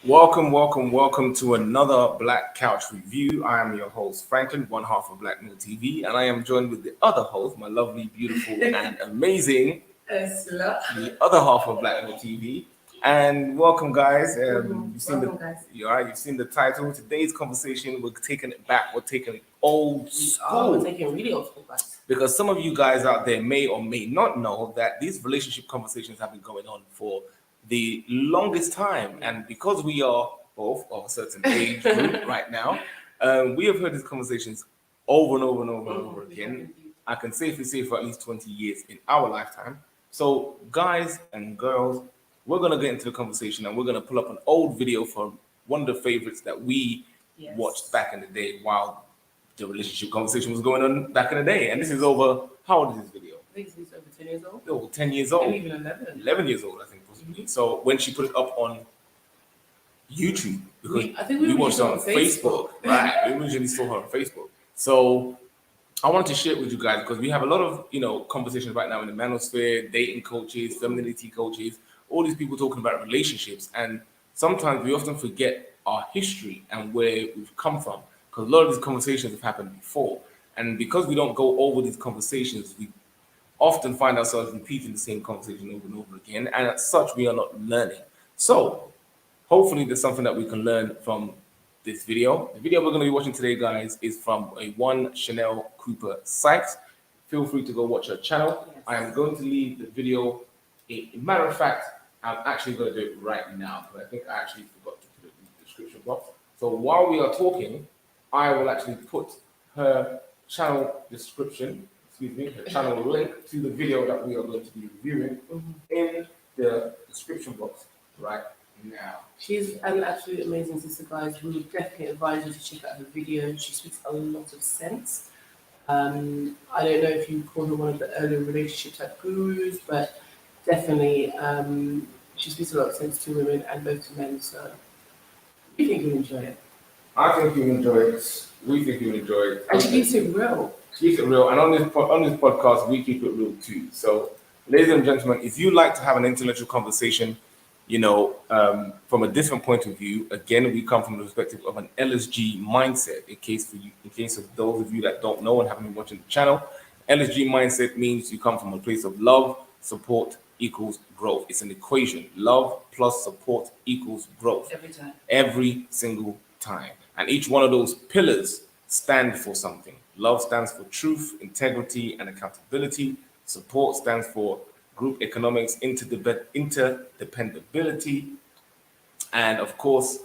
Welcome to another Black Couch Review. I am your host, Franklin, one half of Black Mill TV, and I am joined with the other host, my lovely, beautiful, and amazing Ursula. the other half of Black Mill TV. And welcome, guys. You've seen you've seen the title. Today's conversation, we're taking it back. We're taking it old school. We're taking really old school, guys. Because some of you guys out there may or may not know that these relationship conversations have been going on for the longest time, and because we are both of a certain age group right now, we have heard these conversations over and over again. I can safely say for at least 20 years in our lifetime. So guys and girls, we're going to get into the conversation, and we're going to pull up an old video from one of the favorites that we watched back in the day while the relationship conversation was going on back in the day. And this is over, how old is this video? I think it's over 10 years old. Oh, 10 years old. And even 11. 11 years old, I think, possibly. So when she put it up on YouTube, because I think we watched it on Facebook. Right, we originally saw her on Facebook. So I wanted to share it with you guys because we have a lot of, conversations right now in the manosphere, dating coaches, femininity coaches, all these people talking about relationships. And sometimes we often forget our history and where we've come from, because a lot of these conversations have happened before. And because we don't go over these conversations, we often find ourselves repeating the same conversation over and over again. And as such, we are not learning. So hopefully there's something that we can learn from this video. The video we're going to be watching today, guys, is from a one Shanel Cooper-Sykes. Feel free to go watch her channel. Yes. I am going to leave the video. A matter of fact, I'm actually going to do it right now, but I think I actually forgot to put it in the description box. So while we are talking, I will actually put her channel her channel link to the video that we are going to be reviewing in the description box right now. She's an absolutely amazing sister, guys. We would definitely advise you to check out her video. She speaks a lot of sense. I don't know if you call her one of the early relationship type gurus, but definitely she speaks a lot of sense to women and both to men. So we think you'll enjoy it. I think you'll enjoy it. We think you'll enjoy it. And she keeps it real. She keeps it real. And on this podcast, we keep it real too. So, ladies and gentlemen, if you like to have an intellectual conversation, from a different point of view, again, we come from the perspective of an LSG mindset. In case of those of you that don't know and haven't been watching the channel, LSG mindset means you come from a place of love, support equals growth. It's an equation. Love plus support equals growth. Every time. Every single time. And each one of those pillars stand for something. Love stands for truth, integrity, and accountability. Support stands for group economics, interdependability. And of course,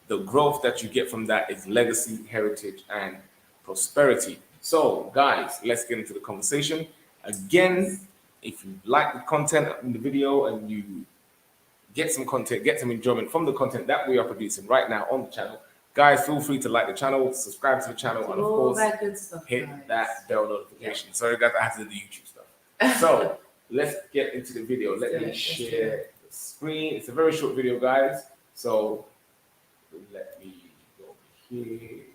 the growth that you get from that is legacy, heritage, and prosperity. So guys, let's get into the conversation. Again, if you like the content in the video and you get some enjoyment from the content that we are producing right now on the channel, guys, feel free to like the channel, subscribe to the channel, and of course, hit that bell notification. Sorry, guys, I had to do the YouTube stuff. So let's get into the video. Let me share the screen. It's a very short video, guys. So let me go here.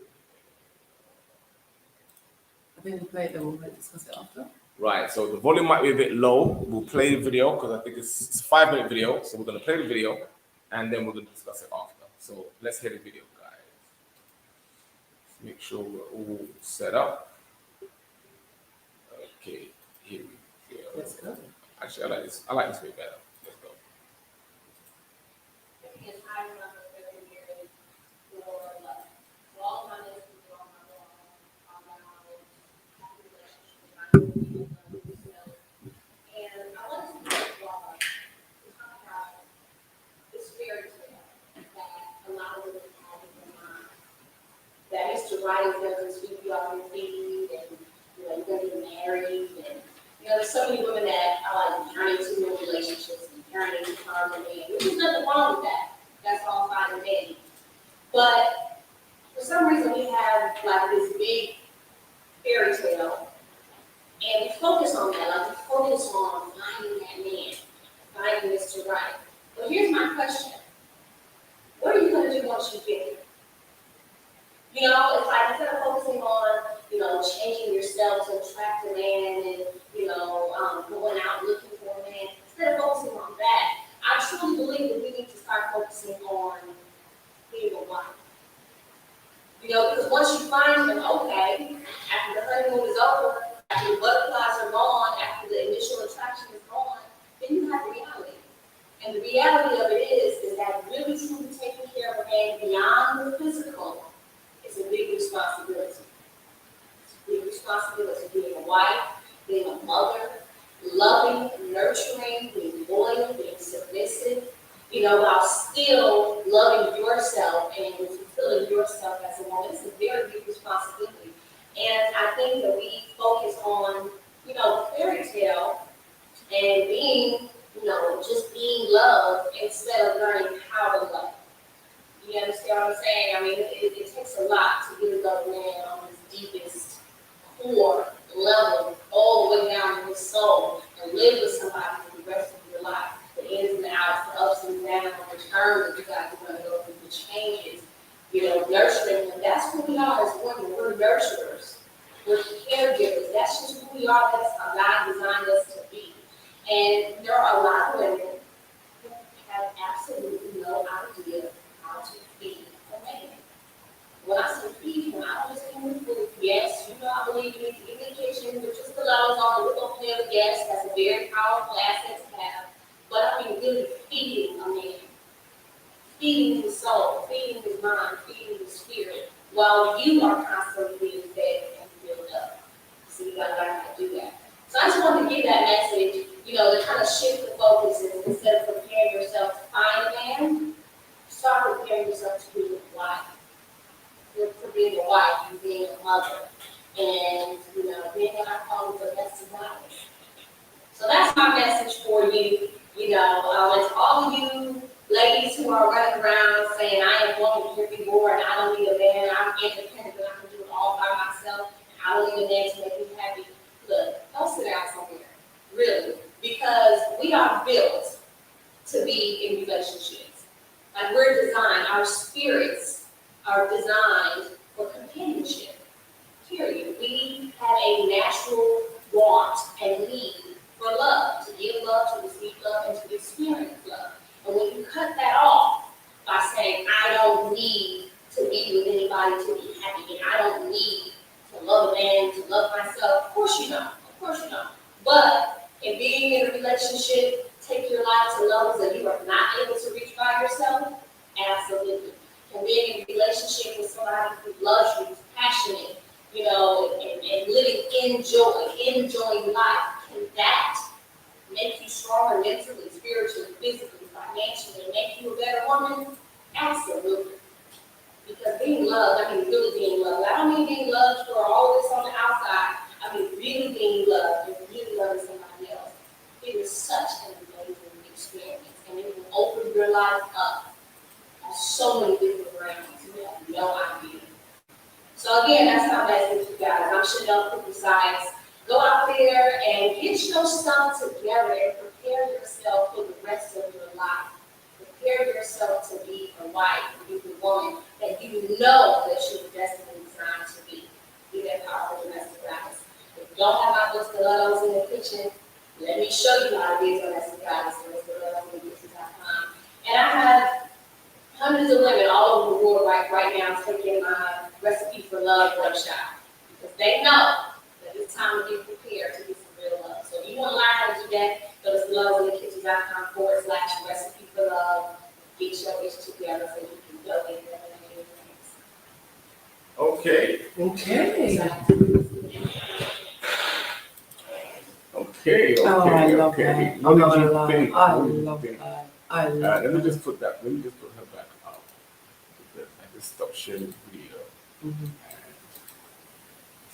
I think we'll play it, then we'll discuss it after. Right, so the volume might be a bit low. We'll play the video because I think it's a 5-minute video. So we're going to play the video and then we're going to discuss it after. So let's hear the video, guys. Make sure we're all set up. Okay, here we go. Let's go. Actually, I like this way better. Let's go. That Mr. Right is going to sweep you off your feet, and you're going to be married, and there's so many women that are like yearning to new relationships and yearning to find a man, which is nothing wrong with that. That's all fine and dandy. But for some reason, we have like this big fairy tale, and we focus on that. Like we focus on finding that man, finding Mr. Right. But here's my question: what are you going to do once you get there? It's like instead of focusing on, changing yourself to attract a man and, going out looking for a man, instead of focusing on that, I truly believe that we need to start focusing on is over, after the butterflies are gone, after the initial attraction is gone, then you have reality. And the reality of it is that really truly taking care of a man beyond the physical is a big responsibility. It's a big responsibility, being a wife, being a mother, loving, nurturing, being loyal, being submissive, while still loving yourself and fulfilling yourself as a woman. It's a very big responsibility. And I think that we focus on, fairy tale and being, just being loved instead of learning how to love. You understand what I'm saying? I mean, it takes a lot to get a love man on his deepest core level, all the way down to his soul, and live with somebody for the rest of your life. The ins and outs, the ups and downs, the turns that you guys are going to go through, the changes, nurturing. And that's who we are as women. We're nurturers. We're caregivers. That's just who we are. That's how God designed us to be. And there are a lot of women who have absolutely no idea how to feed a man. When I say feed him, I don't just mean with food. Yes, I believe you need to get in the kitchen, but just the levels on the little play of the gas. That's a very powerful asset to have. But I mean, really feeding a man, feeding his soul, feeding his mind, feeding his spirit, while you are constantly being fed and filled up. So you got to learn how to do that. So I just wanted to give that message, to kind of shift the focus, and instead of preparing yourself to find a man, start preparing yourself to be a wife. For being a wife and being a mother, and being what I call the best of knowledge. So that's my message for you. And to all of you ladies who are running around saying, I am woman, here be born, I don't need a man, I'm independent, and I can do it all by myself, I don't need a man to make me happy. Look, don't sit down somewhere, really, because we are built to be in relationships. Like, we're designed, our spirits are designed for companionship, period. We have a natural want and need for love, to give love, to receive love, and to experience love. And when you cut that off by saying, I don't need to be with anybody to be happy, and I don't need to love a man, to love myself, of course you don't. But in being in a relationship, take your life to levels that you are not able to reach by yourself, absolutely. And being in a relationship with somebody who loves you, who's passionate, and living enjoying life, can that make you stronger mentally, spiritually, physically, financially, and make you a better woman? Absolutely. Because being loved, I mean really being loved. I don't mean being loved for all this on the outside. I mean really being loved and really loving somebody else. It is such an amazing experience, and it will open your life up on so many different grounds. You have no idea. So again, that's my message, you guys. I'm Shanel Cooper-Sykes. Go out there and get your stuff together and prepare yourself for the rest of your life. Prepare yourself to be a wife, to be the woman that you know that you're destined designed to be. Be that powerful domestic goddess. If you don't have my books, Stilettos in the Kitchen, let me show you how to be a domestic goddess on stilettosinthekitchen.com. And I have hundreds of women all over the world right now taking my Recipe for Love workshop, because they know that it's time to get prepared to get some real love. So if you want to learn how to do that, go to stilettosinthekitchen.com/recipe for love. Get your ish together so you can go in there and do things. Okay. Oh, I love her. I'm not gonna lie. I love her. Let me just put her back up. I just stopped sharing the video. Mm-hmm.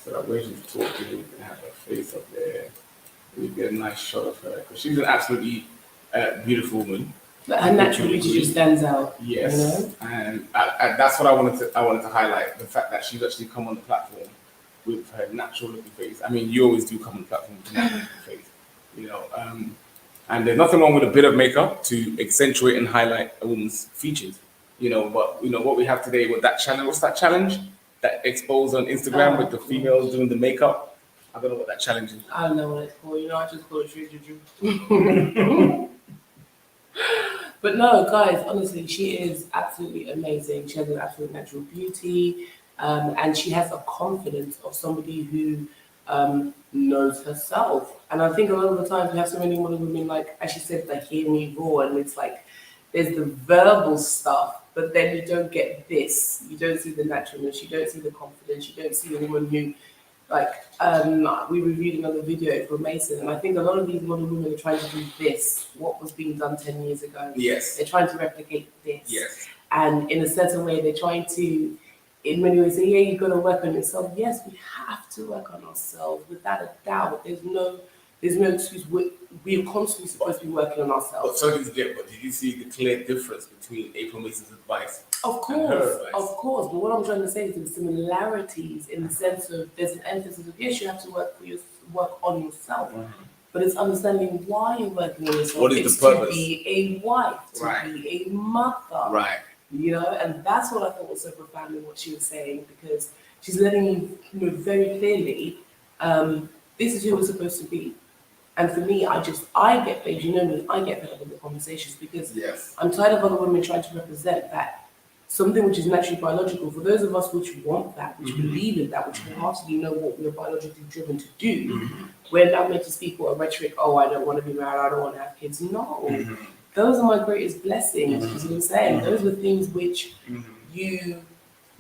So that way she's talking, we can have her face up there. We get a nice shot of her, because she's an absolutely beautiful woman. But her natural beauty just stands out. Yes, and that's what I wanted to highlight, the fact that she's actually come on the platform with her natural looking face. I mean, you always do come on the platform with your natural looking face, and there's nothing wrong with a bit of makeup to accentuate and highlight a woman's features, but what we have today with that challenge. What's that challenge that exposed on Instagram with the females doing the makeup? I don't know what that challenge is. I don't know what it's called. I just call it Juju. But no, guys, honestly, she is absolutely amazing. She has an absolute natural beauty, and she has a confidence of somebody who knows herself. And I think a lot of the times we have so many modern women, like as she said, like hear me roar, and it's like there's the verbal stuff, but then you don't get this. You don't see the naturalness, you don't see the confidence, you don't see the woman who, like, we reviewed another video for Mason, and I think a lot of these modern women are trying to do this, what was being done 10 years ago. Yes. They're trying to replicate this. Yes. And in a certain way, they're trying to, in many ways, say, yeah, you've got to work on yourself. Yes, we have to work on ourselves, without a doubt. There's no excuse. We are constantly supposed to be working on ourselves. But sorry to get, but did you see the clear difference between April Mason's advice? Of course. But what I'm trying to say is there are similarities in the sense of there's an emphasis of yes, you have to work on yourself. Mm-hmm. But it's understanding why you're working on yourself. What is the purpose? To be a wife, to be a mother. Right. You know, and that's what I thought was so profound in what she was saying, because she's letting you know very clearly, this is who we're supposed to be. And for me, I get, babes, you know me, I get fed up with the conversations because I'm tired of other women trying to represent that something which is naturally biological. For those of us which want that, which believe in that, which wholeheartedly know what we're biologically driven to do, we're not meant to speak with a rhetoric, oh, I don't want to be married, I don't want to have kids. No. Those are my greatest blessings, you see what I'm saying? Those are things which you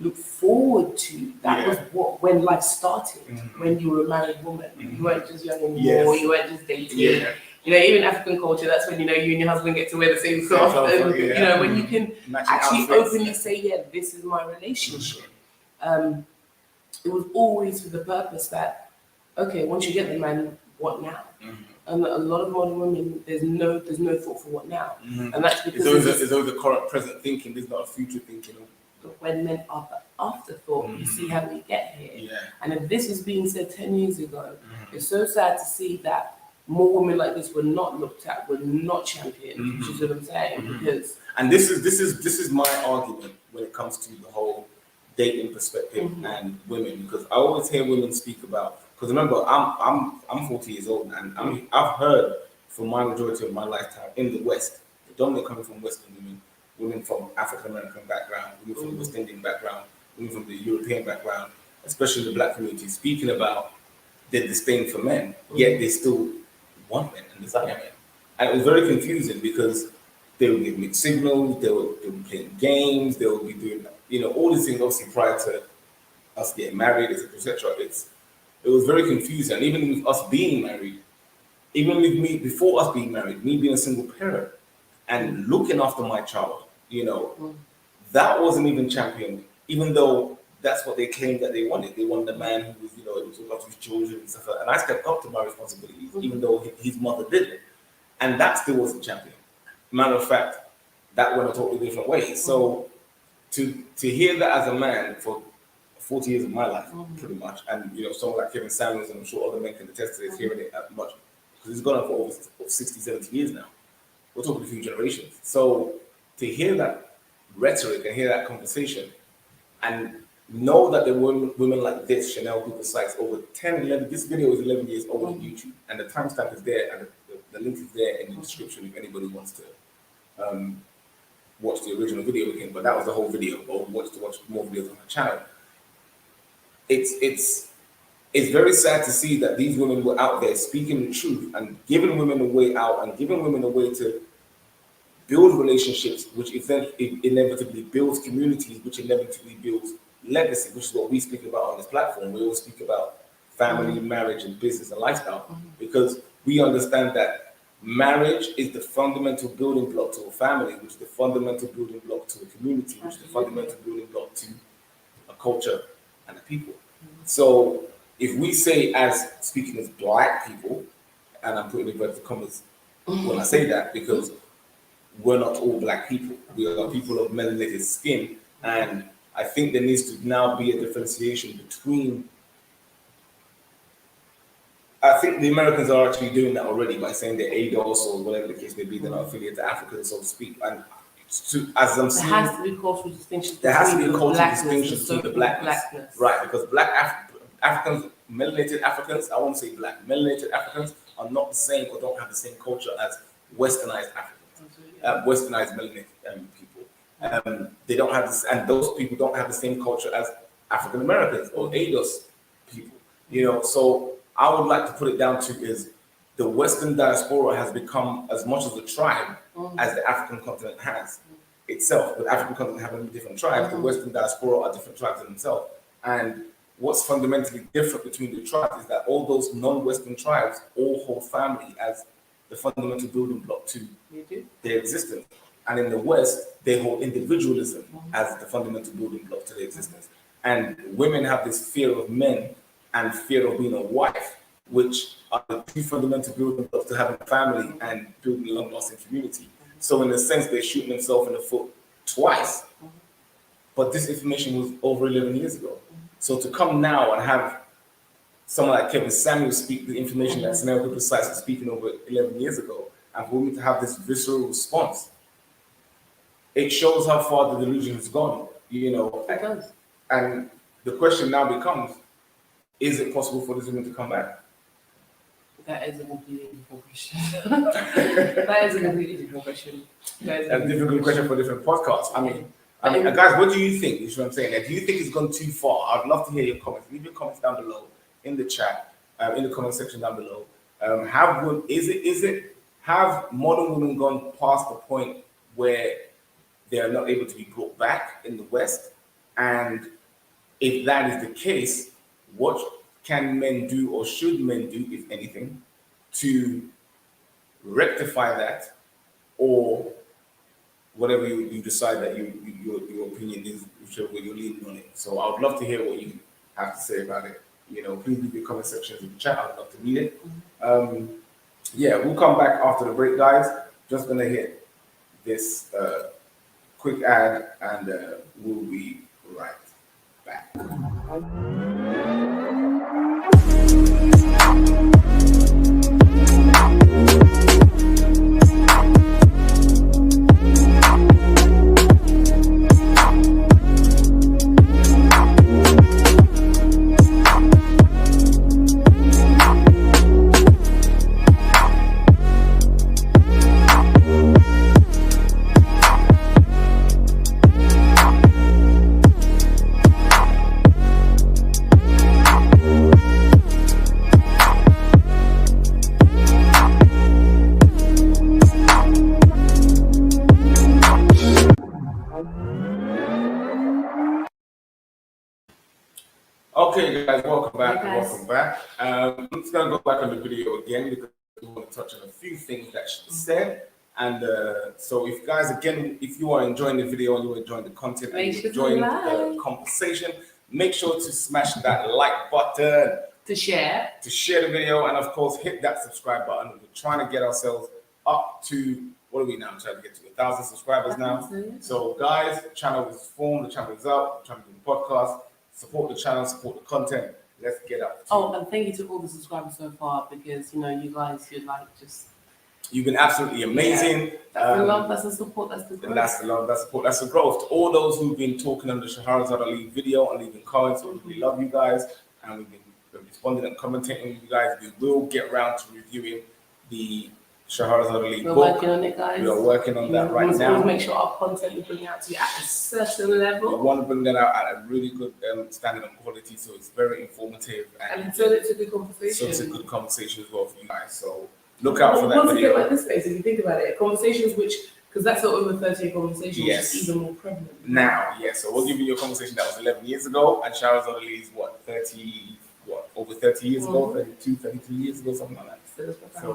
look forward to. That was when life started, when you were a married woman. You weren't just young anymore, you weren't just dating. You know, even African culture, that's when, you know, you and your husband get to wear the same cloth. And, you know, when you can actually openly say, yeah, this is my relationship. It was always for the purpose that, okay, once you get the man, what now? And a lot of modern women, there's no thought for what now, and that's because it's always the current present thinking. There's not a future thinking. But when men are the afterthought, you see how we get here. And if this was being said 10 years ago, it's so sad to see that more women like this were not looked at, were not championed. Which is what I'm saying. Because this is my argument when it comes to the whole dating perspective and women, because I always hear women speak about. Because remember, I'm 40 years old, and I've heard for my majority of my lifetime in the West, predominantly coming from Western women from African American background, women from West Indian background, women from the European background, especially the Black community, speaking about their disdain for men, yet they still want men and desire men. And it was very confusing because they would give mixed signals, they would be playing games, they would be doing, you know, all these things obviously prior to us getting married, etc. It was very confusing. And even with us being married, even with me, before us being married, me being a single parent and looking after my child, you know, that wasn't even championed, even though that's what they claimed that they wanted. They wanted a man who was, you know, able to look after his children and stuff like that. And I stepped up to my responsibilities, even though his mother didn't. And that still wasn't championed. Matter of fact, that went a totally different way. So to hear that as a man for 40 years of my life, pretty much, and you know, someone like Kevin Samuels, and I'm sure other men can attest to this, hearing it that much, because it's gone on for over 60, 70 years now. We're talking a few generations. So to hear that rhetoric and hear that conversation, and know that there were women like this, Shanel, Cooper-Sykes, over 10, 11, this video is 11 years old on YouTube, and the timestamp is there, and the link is there in the description if anybody wants to watch the original video again, but that was the whole video, or watch more videos on my channel. It's very sad to see that these women were out there speaking the truth and giving women a way out and giving women a way to build relationships, which inevitably builds communities, which inevitably builds legacy, which is what we speak about on this platform. We always speak about family, marriage, and business and lifestyle, because we understand that marriage is the fundamental building block to a family, which is the fundamental building block to a community, which is the fundamental building block to a culture and a people. So if we say, as speaking as Black people, and I'm putting inverted commas when I say that, because we're not all Black people. We are people of melanated skin, and I think there needs to now be a differentiation between. I think the Americans are actually doing that already by saying they're ADOS or whatever the case may be. They're not affiliated to Africa, so to speak. And as I'm seeing, there has to be cultural distinction. There has to be a cultural distinction between the blackness, right? Because Africans, melanated Africans, I won't say Black, melanated Africans are not the same or don't have the same culture as Westernized Africans, Westernized melanated people. They don't have this, and those people don't have the same culture as African Americans or ADOS people. You know, so I would like to put it down to is the Western diaspora has become as much as a tribe as the African continent has itself. With African continent having different tribes, the Western diaspora are different tribes in themselves. And what's fundamentally different between the tribes is that all those non-Western tribes all hold family as the fundamental building block to their existence. And in the West, they hold individualism as the fundamental building block to their existence. And women have this fear of men and fear of being a wife, which are the two fundamental building blocks to having a family and building a long-lasting community. So in a sense, they're shooting themselves in the foot twice. But this information was over 11 years ago. So to come now and have someone like Kevin Samuel speak the information that Shanel Cooper-Sykes was speaking over 11 years ago, and for me to have this visceral response, it shows how far the delusion has gone, you know. It does. And the question now becomes, is it possible for this woman to come back? That is a completely different question. That is a completely different question. That's a difficult question for different podcasts. I mean, guys, what do you think? Is what I'm saying. Do you think it's gone too far? I'd love to hear your comments. Leave your comments down below in the chat, in the comment section down below. Have modern women gone past the point where they are not able to be brought back in the West? And if that is the case, what can men do, or should men do, if anything, to rectify that, or whatever you decide that your opinion is, whichever way you're leaning on it. So I would love to hear what you have to say about it. You know, please leave your comment sections in the chat. I'd love to read it. Yeah, we'll come back after the break, guys. Just gonna hit this quick ad, and we'll be right back. Okay, guys, welcome back. I'm just going to go back on the video again because we want to touch on a few things that she said. And so if guys, again, if you are enjoying the video and you're enjoying the content and you're enjoying the conversation, make sure to smash that like button. To share the video, and of course, hit that subscribe button. We're trying to get ourselves up to, what are we now? I'm trying to get to 1,000 subscribers now. So guys, the channel is formed, the channel is out, I'm trying to do the podcast. Support the channel, support the content. Let's get up. And thank you to all the subscribers so far, because you know you guys, you've been absolutely amazing. That's the love, that's the support, that's the growth. And that's the love, that's the support, that's the growth. To all those who've been talking on the Shahrazad Ali video and leaving comments, we love you guys, and we've been responding and commentating with you guys. We will get around to reviewing the Shahrazad Ali book. We're working on it, guys. We are working on that right now. Always make sure our content we bring out to you at a certain level. We want to bring that out at a really good standard and quality, so it's very informative. And so it's a good conversation. So it's a good conversation as well for you guys. So look out for that video. Like this space, if you think about it, conversations because that's an over 30 conversation, yes, which is even more prevalent. Now, yes. So we'll give you a conversation that was 11 years ago, and Shahrazad Ali is over 30 years ago, 32, 33 years ago, something like that.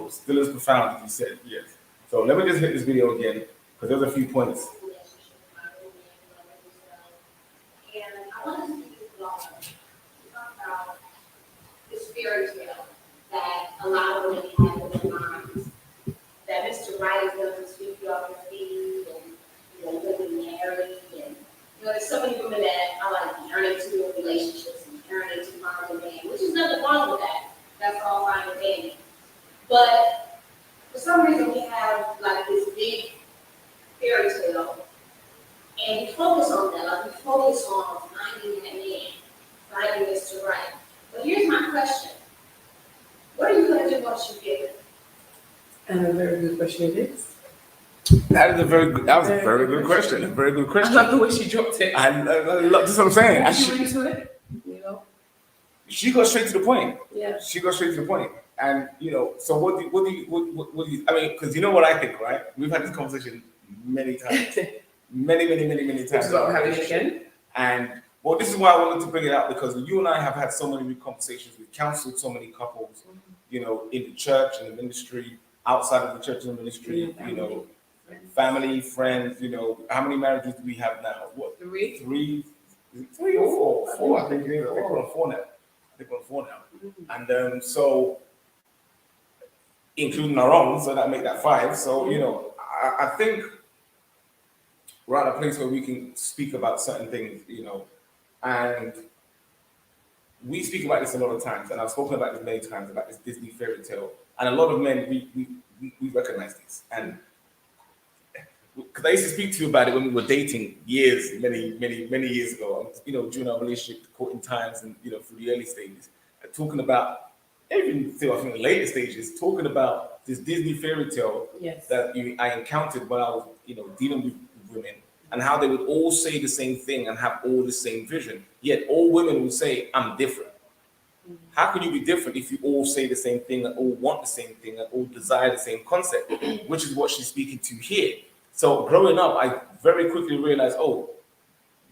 Still as profound, as you said, yes. So let me just hit this video again, because there's a few points. And I wanted to speak to talk about this fairy tale that a lot of women have in their minds. That Mr. Right is going to sweep you off your feet, and you're going to be married, and there's so many women that are like yearning to relationships and yearning to find a man, which is nothing wrong with that. That's all fine and dandy. But for some reason, we have like this big fairy tale, and we focus on that. Like we focus on finding that man, finding Mr. Right. But here's my question: what are you going to do once you get it? And a very good question it is. That was a very good question. A very good question. I love the way she dropped it. I love. That's what I'm saying. She into it, you know. she got straight to the point. Yeah. She got straight to the point. And so what do you, I mean, because you know what I think, right? We've had this conversation many times. many times. Which is what we're having again. And well, this is why I wanted to bring it up, because you and I have had so many conversations. We've counseled so many couples, in the church, in the ministry, outside of the church and the ministry, family, friends, how many marriages do we have now? What? Three or four? Four, I think. I think we're on four now. And so, including our own, so that make that five. So, I think we're at a place where we can speak about certain things, and we speak about this a lot of times, and I've spoken about this many times, about this Disney fairy tale, and a lot of men, we recognize this, and because I used to speak to you about it when we were dating many years ago, during our relationship, courting times, and through the early stages, talking about, even till I think the later stages, talking about this Disney fairy tale that I encountered when I was, dealing with women, and how they would all say the same thing and have all the same vision. Yet all women would say, I'm different. How can you be different if you all say the same thing and all want the same thing and all desire the same concept, which is what she's speaking to here. So growing up, I very quickly realized,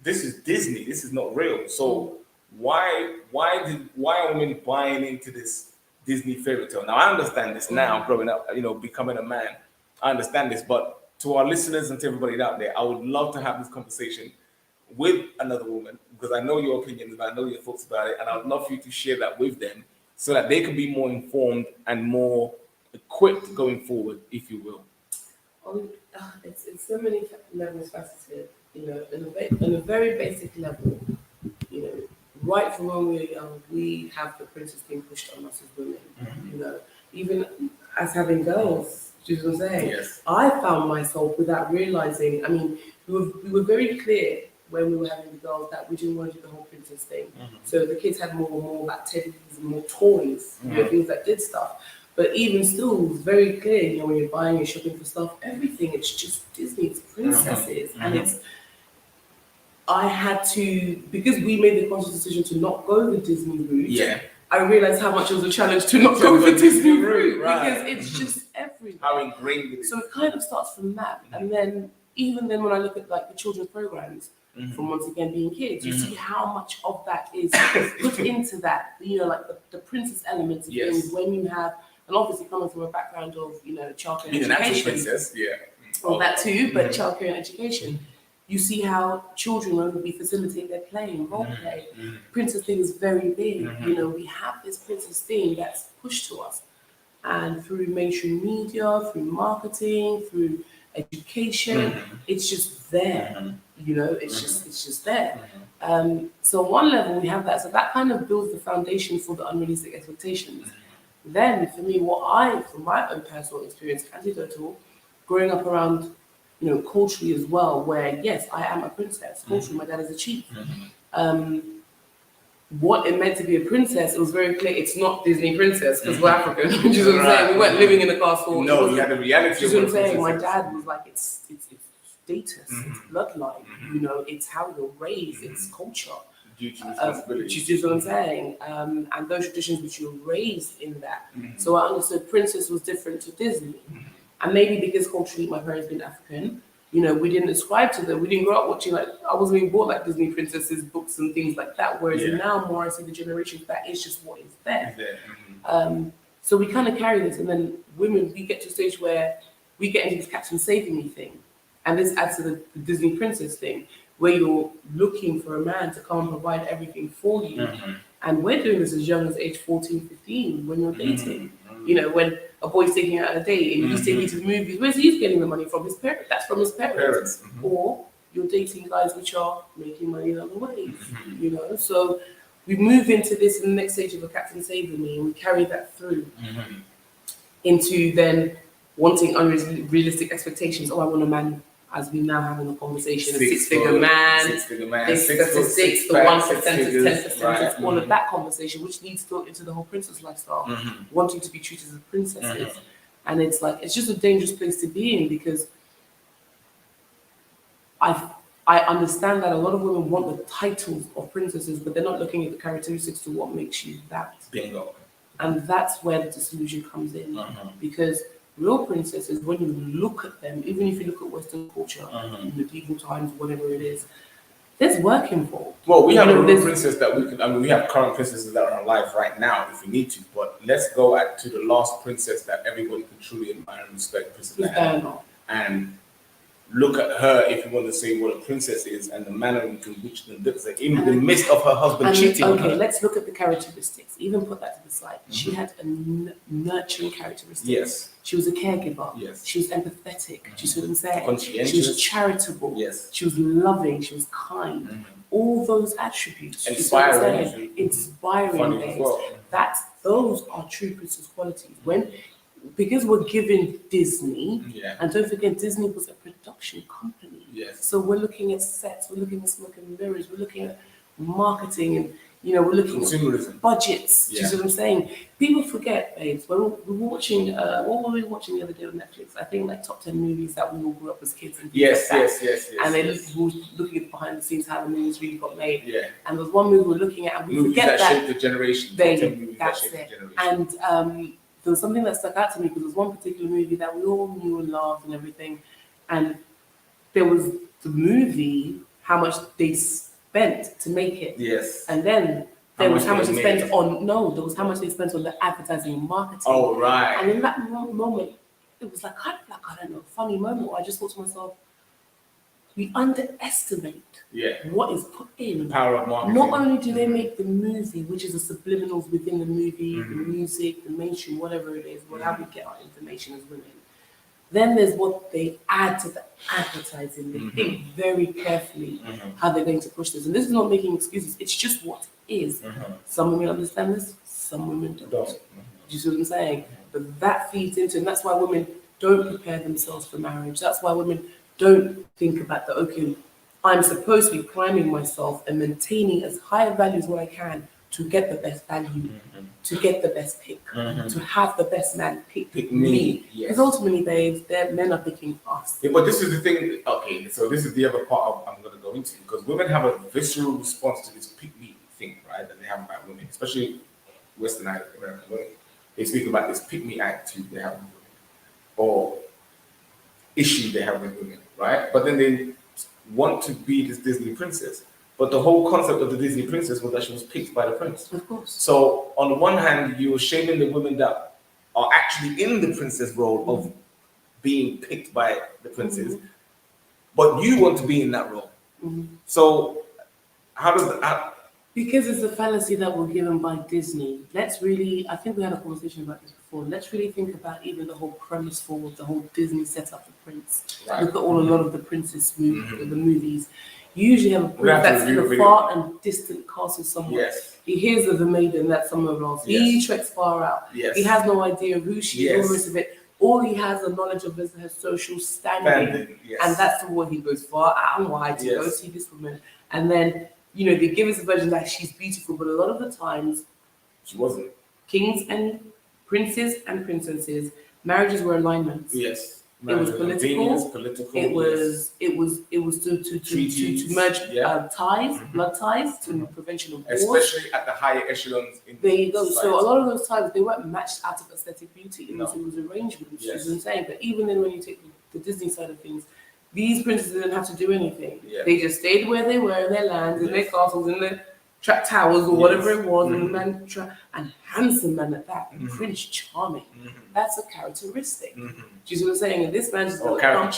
this is Disney. This is not real. So why are women buying into this Disney fairy tale? Now, I understand this now, growing up, becoming a man. I understand this, but to our listeners and to everybody out there, I would love to have this conversation with another woman, because I know your opinions, I know your thoughts about it, and I would love for you to share that with them so that they can be more informed and more equipped going forward, if you will. It's so many levels faceted, on a very basic level, right from when we're young, we have the princess being pushed on us as women, even as having girls. Do you know what I'm saying? Yes. I found myself without realizing, we were very clear when we were having the girls that we didn't want to do the whole princess thing. So the kids had more and more like teddies and more toys, things that did stuff. But even still, it was very clear, when you're buying, you're shopping for stuff, everything, it's just Disney, it's princesses. And I had to, because we made the conscious decision to not go the Disney route, I realized how much it was a challenge to not go the Disney route, because it's just everywhere. How ingrained it is. So it kind of starts from that. And then, even then, when I look at like the children's programs, from once again being kids, you see how much of that is put into that, like the princess elements of things when you have, and obviously coming from a background of, childcare and being education. An actual princess, Well, that too, but childcare and education. You see how children, when we facilitate their play and role play, princess thing is very big. We have this princess thing that's pushed to us. And through mainstream media, through marketing, through education, it's just there. It's just there. So on one level we have that. So that kind of builds the foundation for the unrealistic expectations. Then for me, from my own personal experience, anecdotal, growing up around, culturally as well, where yes, I am a princess. Culturally, my dad is a chief. What it meant to be a princess, it was very clear. It's not Disney princess because we're African. Do you know what I'm saying? We weren't living in a castle. No, you had the reality. Do you know what I'm saying? My dad was like, it's status, it's bloodline. It's how you're raised, it's culture. Duty, responsibility. Do you know what I'm saying? And those traditions which you're raised in that. So I understood princess was different to Disney. And maybe because culturally my parents being African, we didn't ascribe to them. We didn't grow up watching, I wasn't being bought like Disney princesses books and things like that. Whereas now more I see the generation that is just what is there. So we kind of carry this, and then women, we get to a stage where we get into this Captain Saving Me thing. And this adds to the Disney princess thing, where you're looking for a man to come and provide everything for you. And we're doing this as young as age 14, 15 when you're dating. When a boy's taking you out on a date and he's taking you to the movies, where's he getting the money from? His parents. That's from his parents. Or you're dating guys which are making money in other ways. So we move into this in the next stage of a Captain Saving Me, and we carry that through into then wanting unrealistic expectations. I want a man, as we now having a conversation, a six-figure man, this the 1%, 10%, it's all of that conversation, which leads to into the whole princess lifestyle, wanting to be treated as princesses. And it's like, it's just a dangerous place to be in, because I I understand that a lot of women want the titles of princesses, but they're not looking at the characteristics to what makes you that. Bingo. And that's where the disillusion comes in. Because real princesses, when you look at them, even if you look at Western culture, in medieval times, whatever it is, there's work involved. Well, we have a real there's- princess that we can. I mean, we have current princesses that are alive right now if we need to. But let's go to the last princess that everybody can truly admire and respect, Princess Diana. And look at her if you want to say what a princess is and the manner in which the looks like in the midst of her husband cheating on her. Okay, let's look at the characteristics. Even put that to the side. She had a nurturing characteristic. Yes. She was a caregiver. Yes. She was empathetic. Do you see what I'm saying? Conscientious. She was charitable. Yes. She was loving. She was kind. All those attributes. Inspiring. Inspiring. Funny as well. Those are true princess qualities. Because we're given Disney, and don't forget Disney was a production company. Yes. So we're looking at sets, we're looking at smoke and mirrors, we're looking at marketing, and we're looking Consumerism. at budgets. Do you see what I'm saying? People forget, babes. When we were watching, what were we watching the other day on Netflix? I think like top 10 movies that we all grew up as kids and things Yes. like that. And then we were looking at behind the scenes how the movies really got made. Yeah. And there's one movie we're looking at, and we Movies forget that shaped the generation. that's it. And there was something that stuck out to me because there was one particular movie that we all knew and loved and everything. And there was the movie, how much they spent to make it. Yes. And then there was how much they spent made. on, there was how much they spent on the advertising and marketing. Oh, right. And in that moment, it was like, I don't know, funny moment where I just thought to myself, we underestimate what is put in. The power of marketing. Not only do they make the movie, which is the subliminals within the movie, the music, the mainstream, whatever it is, how we get our information as women. Then there's what they add to the advertising. They think very carefully how they're going to push this. And this is not making excuses. It's just what is. Some women understand this, some women don't. Do you see what I'm saying? But that feeds into, and that's why women don't prepare themselves for marriage. That's why women don't think about that, okay, I'm supposed to be priming myself and maintaining as high a value as what I can to get the best value, to get the best pick, to have the best man pick me. Because ultimately, babes, men are picking us. Yeah, but this is the thing, okay, so this is the other part I'm going to go into, because women have a visceral response to this pick me thing, right, that they have about women, especially Western American women. They speak about this pick me attitude they have with women, or issue they have with women, right? But then they want to be this Disney princess. But the whole concept of the Disney princess was that she was picked by the prince. Of course. So on the one hand, you're shaming the women that are actually in the princess role of being picked by the princes, but you want to be in that role. So how does that? Because it's a fallacy that we're given by Disney. Let's really, I think we had a conversation about this before. Let's really think about even the whole premise for the whole Disney setup for Prince. Right. Look at a lot of the princess the movies. You usually have a prince that's in a far and distant castle somewhere. Yes. He hears of the maiden that's somewhere else. He treks far out. Yes. He has no idea who she is, all the rest of it. All he has a knowledge of is her social standing. And that's the one he goes far out and wide to go see this woman. And then, they give us a version that she's beautiful, but a lot of the times She wasn't. Kings and princes and princesses, marriages were alignments. Yes. It was political. It was to merge ties, blood ties, to prevention of wars. Especially at the higher echelons in There you go. society. So a lot of those times they weren't matched out of aesthetic beauty. It was arrangements. Yes. You know what I'm saying? But even then, when you take the Disney side of things, these princes didn't have to do anything. Yeah. They just stayed where they were in their lands, in their castles, in their trap towers or whatever it was, and handsome man at that, and Prince Charming. That's a characteristic. Do you see what I'm saying? And this man is gonna come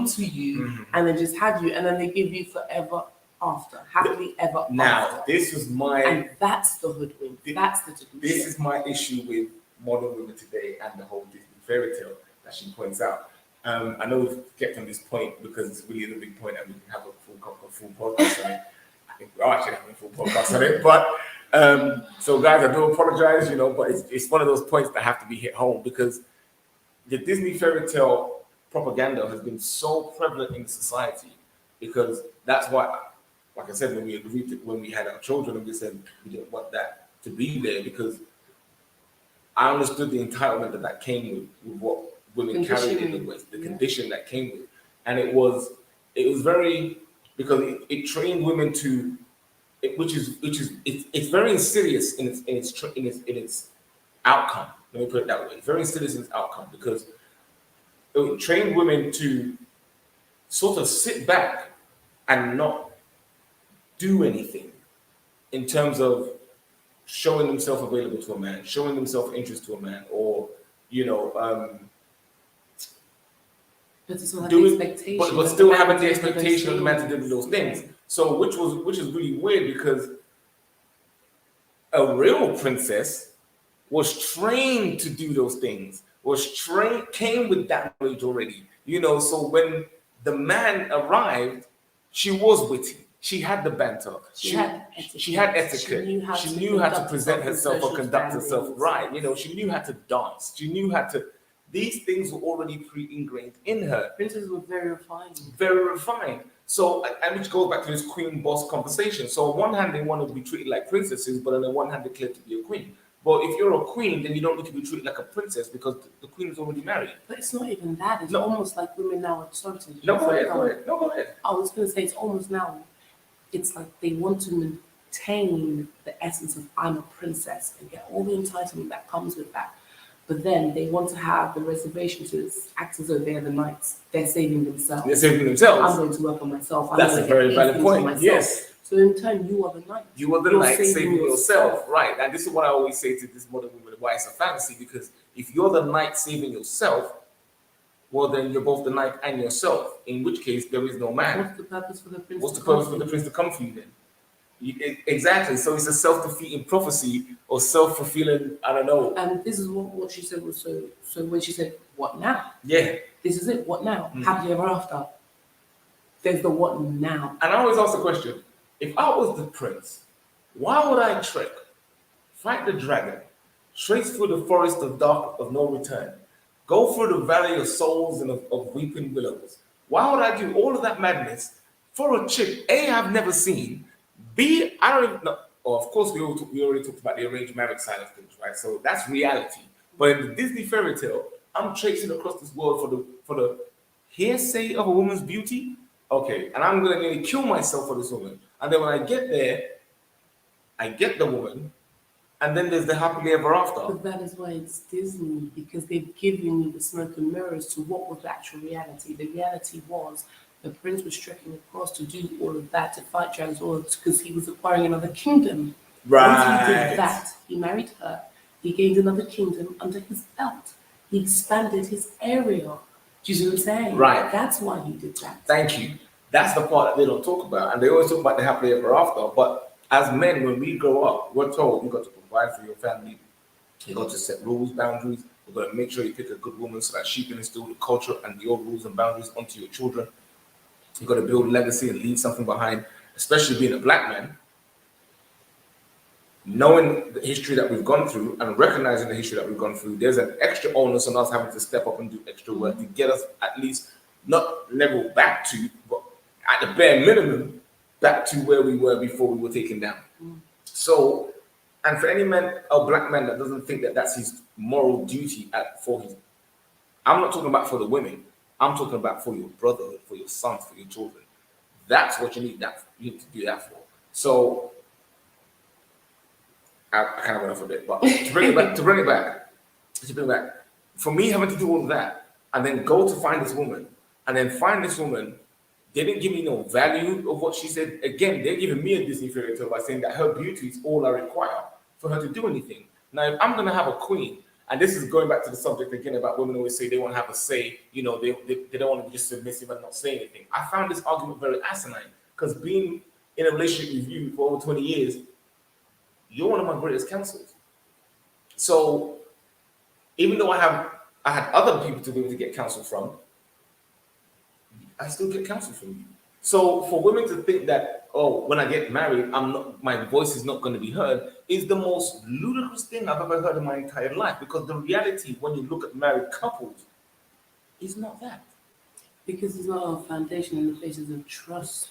to you and then just have you, and then they give you forever after, happily ever after. Now, this was and that's the hoodwink. That's the delusion. This is my issue with modern women today and the whole Disney fairy tale that she points out. I know we've kept on this point because it's really a big point, and we can have a full podcast on it. I think we're actually having a full podcast on it. But so, guys, I do apologize, but it's one of those points that have to be hit home because the Disney fairy tale propaganda has been so prevalent in society because that's why, like I said, when we had our children, and we said we didn't want that to be there because I understood the entitlement that came with what women carried in the West, the condition that came with, and it was It was very because it trained women to, it's very insidious in its outcome. Let me put it that way. Very insidious in its outcome because it trained women to sort of sit back and not do anything in terms of showing themselves available to a man, showing themselves interest to a man, or you know, But it's not doing, the expectation. but that still the man having the did those expectation of the man to do things. those things. So which is really weird because a real princess was trained to do those things, came with that knowledge already. You know, so when the man arrived, she was witty. She had the banter. She had etiquette. She had etiquette. She She knew how to conduct present herself or social conduct herself standings. right. You know, she knew how to dance. She knew how to. These things were already pre-ingrained in her. Princesses were very refined. Very refined. So, and which goes back to this queen boss conversation. So, on one hand, they want to be treated like princesses, but on the one hand, they claim to be a queen. But if you're a queen, then you don't need to be treated like a princess because the queen is already married. But it's not even that. It's No. almost like women now are sorry to No, go ahead, go ahead. No, go ahead. I was going to say it's almost now. It's like they want to maintain the essence of I'm a princess and get all the entitlement that comes with that. But then they want to have the reservation to act as though they're the knights. They're saving themselves. They're saving I'm themselves. going to work on myself. I'm That's going a to very get valid things for point. myself. Yes. So in turn, you are the knight. You are the You're knight saving yourself. Right. And this is what I always say to this modern woman, why it's a fantasy, because if you're the knight saving yourself, well, then you're both the knight and yourself, in which case there is no man. What's the purpose for the prince? What's the purpose for the prince to come for you then? Exactly. So it's a self-defeating prophecy or self-fulfilling, I don't know. And this is what she said was so when she said, what now? Yeah. This is it, what now? Happily ever after. There's the what now. And I always ask the question, if I was the prince, why would I trek, fight the dragon, trace through the forest of dark of no return, go through the valley of souls and of weeping willows? Why would I do all of that madness for a chick A, I've never seen, B, I don't even know. Well, of course, we already talked about the arranged marriage side of things, right? So that's reality. But in the Disney fairy tale, I'm tracing across this world for the hearsay of a woman's beauty. Okay, and I'm gonna nearly kill myself for this woman. And then when I get there, I get the woman, and then there's the happily ever after. But that is why it's Disney, because they've given you the smoke and mirrors to what was the actual reality. The reality was the prince was trekking across to do all of that, to fight dragons, all because he was acquiring another kingdom. Once he did that, he married her. He gained another kingdom under his belt. He expanded his area. Do you see what I'm saying? Right. That's why he did that. Thank you. That's the part that they don't talk about. And they always talk about the happily ever after. But as men, when we grow up, we're told you've got to provide for your family. You've got to set rules, boundaries. You've got to make sure you pick a good woman so that she can instill the culture and your rules and boundaries onto your children. You've got to build legacy and leave something behind, especially being a black man. Knowing the history that we've gone through and recognizing the history that we've gone through, there's an extra onus on us having to step up and do extra work to get us at least not level back to, but at the bare minimum, back to where we were before we were taken down. So, and for any man or black man that doesn't think that that's his moral duty for his, I'm not talking about for the women. I'm talking about for your brotherhood, for your sons, for your children. That's what you need. You need to do that for. So I kind of went off a bit, but to bring it back, for me having to do all of that and then go to find this woman, and then find this woman, they didn't give me no value of what she said. Again, they're giving me a Disney fairy tale by saying that her beauty is all I require for her to do anything. Now, if I'm going to have a queen, and this is going back to the subject again about women always say they want to have a say, you know, they don't want to be just submissive and not say anything. I found this argument very asinine because being in a relationship with you for over 20 years, you're one of my greatest counselors. So even though I had other people to be able to get counsel from, I still get counsel from you. So for women to think that, oh, when I get married, my voice is not going to be heard, is the most ludicrous thing I've ever heard in my entire life. Because the reality, when you look at married couples, is not that. Because it's not a foundation in the places of trust.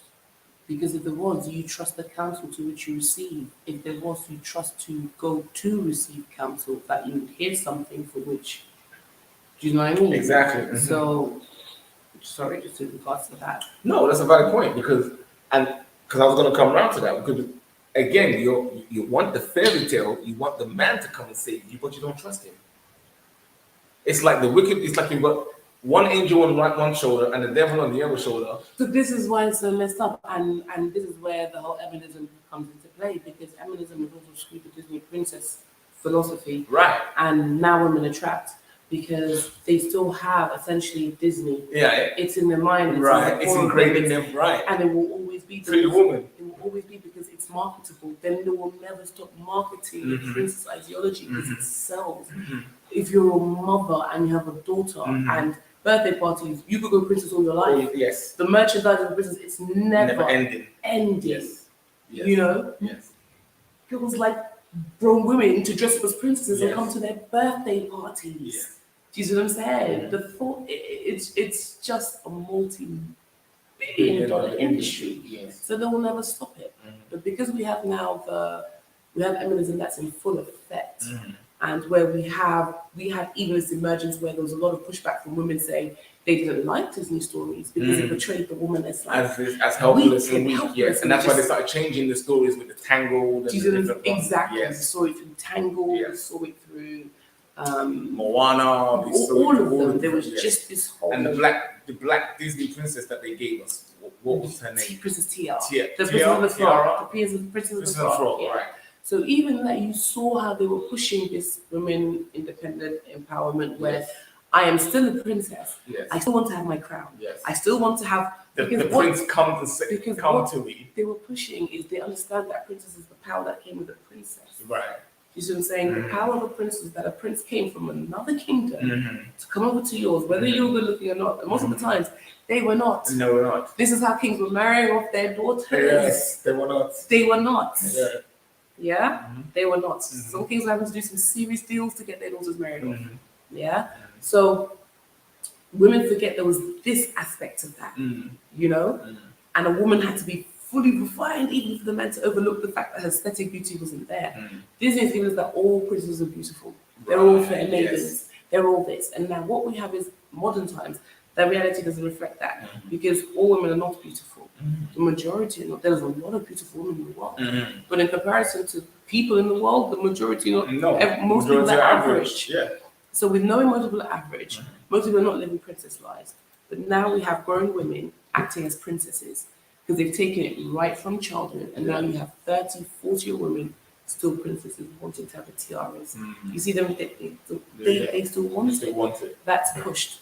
Because if there was, you trust the counsel to which you receive. If there was, you trust to go to receive counsel, that you would hear something for which, do you know what I mean? Exactly. So sorry, just in regards to that. No, that's a valid point because I was going to come around to that because again, you want the fairy tale, you want the man to come and save you, but you don't trust him. It's like the wicked. It's like you've got one angel on one shoulder and the devil on the other shoulder. So this is why it's so messed up, and this is where the whole feminism comes into play, because feminism is also screwed the Disney princess philosophy, Right. and now women are trapped because they still have essentially Disney. Yeah. It's in their mind. It's Right. It's engraved in them. Right. And it will always be. Pretty Woman. It will always be because it's marketable. Then they will never stop marketing the princess ideology because it sells. If you're a mother and you have a daughter and birthday parties, you could go princess all your life. Yes. The merchandise of the princess, it's never ending. Yes. Yes. You know? Yes. Girls like grown women to dress up as princesses and Yes. come to their birthday parties. Yes. Do you see what I'm saying? The thought, it's just a multi-billion-dollar industry. Yes. So they will never stop it. But because we have now we have feminism that's in full effect, and where we had even this emergence where there was a lot of pushback from women saying they didn't like Disney stories because it portrayed the woman as like as helpless weak and weak. helpless Yes, and that's why just- they started changing the stories with the Tangled and the different ones. exactly. We Yes. saw it through Tangled, we Yes. saw it through Moana. We saw all it of through them. There was yes. just this whole And the black Disney princess that they gave us. What was her name? Princess Tia. Tia. The Princess of the Tiara? Frog. The Princess of the Frog. Yeah. Right. So even that, you saw how they were pushing this women independent empowerment where Yes. I am still a princess. Yes. I still want to have my crown. Yes. I still want to have The because prince what come to me. they were pushing is they understand that princess is the power that came with the princess. Right. You see what I'm saying? The power of a prince is that a prince came from another kingdom to come over to yours, whether you're good looking or not. And most of the times, they were not. No, we're not. This is how kings were marrying off their daughters. Yes, they were not. They were not. Yeah. Yeah? They were not. Some kings were having to do some serious deals to get their daughters married off. Yeah? So women forget there was this aspect of that, you know? And a woman had to be fully refined, even for the man to overlook the fact that her aesthetic beauty wasn't there. Disney's given us that all princesses are beautiful. They're all fair maidens. Yes. They're all this. And now what we have is modern times. That reality doesn't reflect that because all women are not beautiful. The majority are not. There's a lot of beautiful women in the world. But in comparison to people in the world, the majority are not. Most people are average. Yeah. So with knowing most people are average, most people are not living princess lives. But now we have grown women acting as princesses because they've taken it right from childhood. And now you have 30, 40-year women still princesses wanting to have the tiaras. You see them, they still want They it. want it. That's pushed.